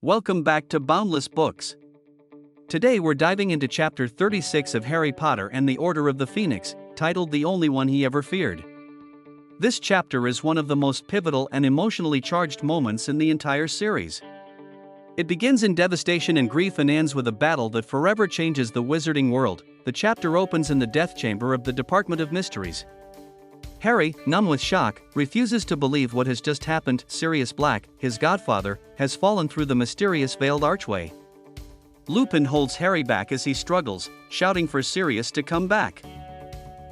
Welcome back to Boundless Books. Today we're diving into Chapter 36 of Harry Potter and the Order of the Phoenix, titled The Only One He Ever Feared. This chapter is one of the most pivotal and emotionally charged moments in the entire series. It begins in devastation and grief and ends with a battle that forever changes the wizarding world. The chapter opens in the death chamber of the Department of Mysteries. Harry, numb with shock, refuses to believe what has just happened. Sirius Black, his godfather, has fallen through the mysterious veiled archway. Lupin holds Harry back as he struggles, shouting for Sirius to come back.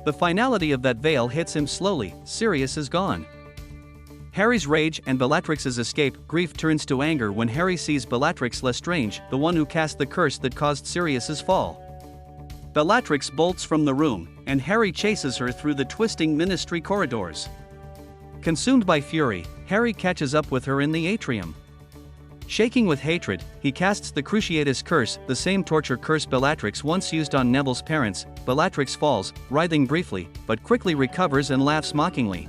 The finality of that veil hits him slowly. Sirius is gone. Harry's rage and Bellatrix's escape. Grief turns to anger when Harry sees Bellatrix Lestrange, the one who cast the curse that caused Sirius's fall. Bellatrix bolts from the room, and Harry chases her through the twisting ministry corridors. Consumed by fury, Harry catches up with her in the atrium. Shaking with hatred, he casts the Cruciatus curse, the same torture curse Bellatrix once used on Neville's parents. Bellatrix falls, writhing briefly, but quickly recovers and laughs mockingly.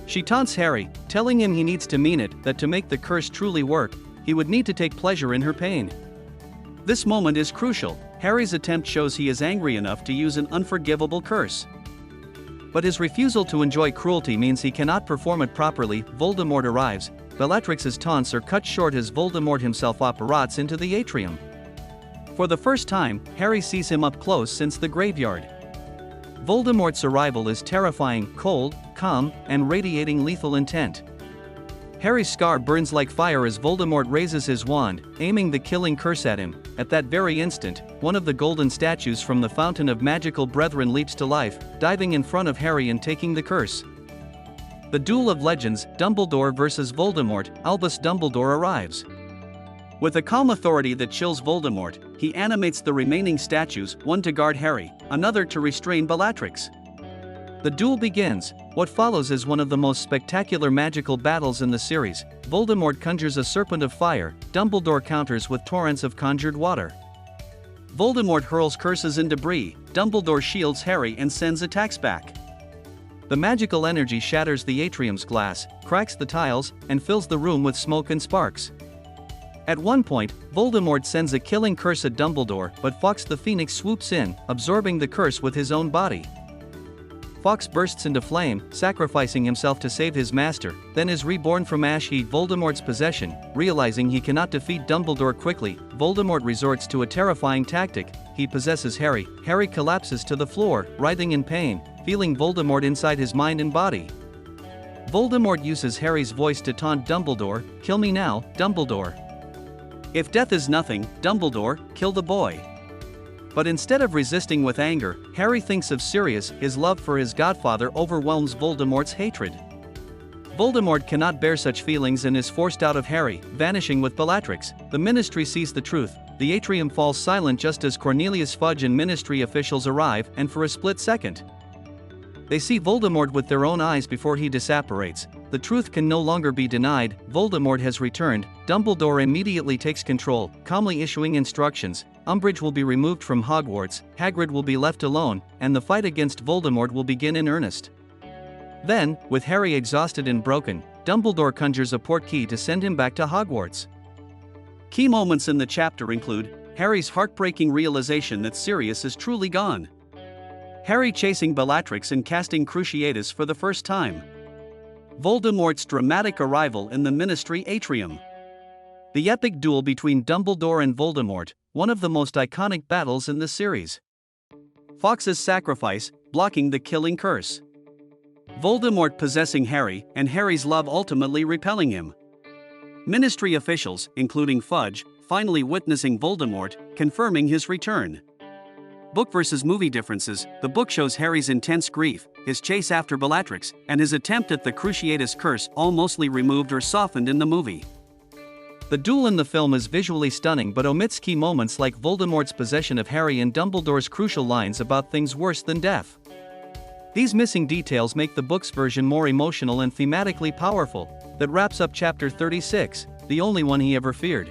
She taunts Harry, telling him he needs to mean it, that to make the curse truly work, he would need to take pleasure in her pain. This moment is crucial. Harry's attempt shows he is angry enough to use an unforgivable curse. But his refusal to enjoy cruelty means he cannot perform it properly. Voldemort arrives. Bellatrix's taunts are cut short as Voldemort himself apparates into the atrium. For the first time, Harry sees him up close since the graveyard. Voldemort's arrival is terrifying, cold, calm, and radiating lethal intent. Harry's scar burns like fire as Voldemort raises his wand, aiming the killing curse at him. At that very instant, one of the golden statues from the Fountain of Magical Brethren leaps to life, diving in front of Harry and taking the curse. The Duel of Legends, Dumbledore vs. Voldemort. Albus Dumbledore arrives. With a calm authority that chills Voldemort, he animates the remaining statues, one to guard Harry, another to restrain Bellatrix. The duel begins. What follows is one of the most spectacular magical battles in the series. Voldemort conjures a serpent of fire, Dumbledore counters with torrents of conjured water. Voldemort hurls curses and debris, Dumbledore shields Harry and sends attacks back. The magical energy shatters the atrium's glass, cracks the tiles, and fills the room with smoke and sparks. At one point, Voldemort sends a killing curse at Dumbledore, but Fawkes the Phoenix swoops in, absorbing the curse with his own body. Fawkes bursts into flame, sacrificing himself to save his master, then is reborn from ash heat. Voldemort's possession. Realizing he cannot defeat Dumbledore quickly, Voldemort resorts to a terrifying tactic. He possesses Harry. Harry collapses to the floor, writhing in pain, feeling Voldemort inside his mind and body. Voldemort uses Harry's voice to taunt Dumbledore, "Kill me now, Dumbledore. If death is nothing, Dumbledore, kill the boy." But instead of resisting with anger, Harry thinks of Sirius. His love for his godfather overwhelms Voldemort's hatred. Voldemort cannot bear such feelings and is forced out of Harry, vanishing with Bellatrix. The Ministry sees the truth. The atrium falls silent just as Cornelius Fudge and Ministry officials arrive, and for a split second, they see Voldemort with their own eyes before he disapparates. The truth can no longer be denied. Voldemort has returned. Dumbledore immediately takes control, calmly issuing instructions. Umbridge will be removed from Hogwarts, Hagrid will be left alone, and the fight against Voldemort will begin in earnest. Then, with Harry exhausted and broken, Dumbledore conjures a portkey to send him back to Hogwarts. Key moments in the chapter include Harry's heartbreaking realization that Sirius is truly gone, Harry chasing Bellatrix and casting Cruciatus for the first time, Voldemort's dramatic arrival in the Ministry atrium, the epic duel between Dumbledore and Voldemort, one of the most iconic battles in the series, Fawkes' sacrifice, blocking the killing curse, Voldemort possessing Harry and Harry's love ultimately repelling him, Ministry officials, including Fudge, finally witnessing Voldemort, confirming his return. Book versus movie differences. The book shows Harry's intense grief, his chase after Bellatrix, and his attempt at the Cruciatus curse, all mostly removed or softened in the movie. The duel in the film is visually stunning but omits key moments like Voldemort's possession of Harry and Dumbledore's crucial lines about things worse than death. These missing details make the book's version more emotional and thematically powerful. That wraps up Chapter 36, The Only One He Ever Feared.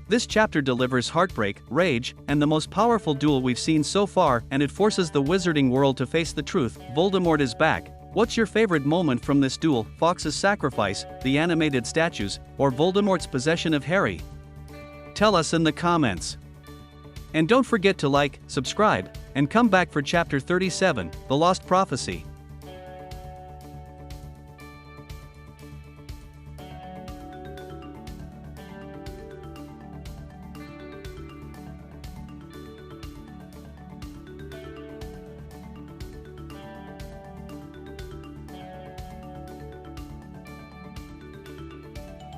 This chapter delivers heartbreak, rage, and the most powerful duel we've seen so far, and it forces the wizarding world to face the truth. Voldemort is back. What's your favorite moment from this duel, Fawkes's sacrifice, the animated statues, or Voldemort's possession of Harry? Tell us in the comments. And don't forget to like, subscribe, and come back for Chapter 37, The Lost Prophecy.